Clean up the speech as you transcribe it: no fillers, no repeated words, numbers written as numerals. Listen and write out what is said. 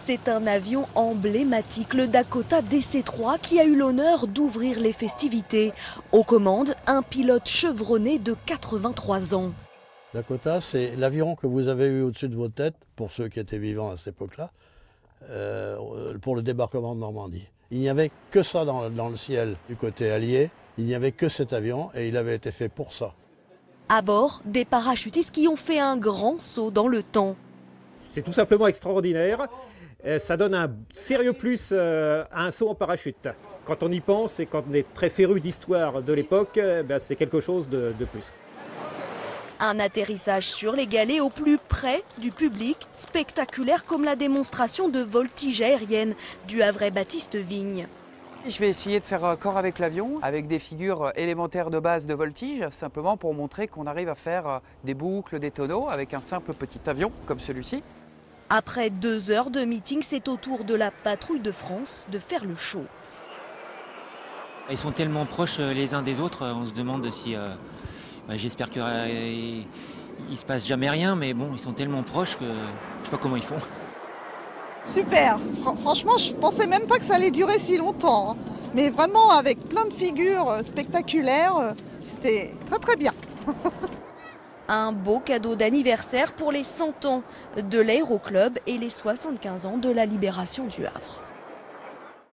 C'est un avion emblématique, le Dakota DC-3, qui a eu l'honneur d'ouvrir les festivités. Aux commandes, un pilote chevronné de 83 ans. Dakota, c'est l'avion que vous avez eu au-dessus de votre tête, pour ceux qui étaient vivants à cette époque-là, pour le débarquement de Normandie. Il n'y avait que ça dans le ciel du côté allié, il n'y avait que cet avion et il avait été fait pour ça. À bord, des parachutistes qui ont fait un grand saut dans le temps. C'est tout simplement extraordinaire. Ça donne un sérieux plus à un saut en parachute. Quand on y pense et quand on est très féru d'histoire de l'époque, c'est quelque chose de plus. Un atterrissage sur les galets au plus près du public, spectaculaire comme la démonstration de voltige aérienne du Havrais Baptiste Vigne. Je vais essayer de faire corps avec l'avion, avec des figures élémentaires de base de voltige, simplement pour montrer qu'on arrive à faire des boucles, des tonneaux avec un simple petit avion comme celui-ci. Après 2 heures de meeting, c'est au tour de la patrouille de France de faire le show. Ils sont tellement proches les uns des autres, on se demande si... j'espère qu'il ne se passe jamais rien, mais bon, ils sont tellement proches que je ne sais pas comment ils font. Super, franchement je pensais même pas que ça allait durer si longtemps. Mais vraiment avec plein de figures spectaculaires, c'était très très bien. Un beau cadeau d'anniversaire pour les 100 ans de l'Aéroclub et les 75 ans de la libération du Havre.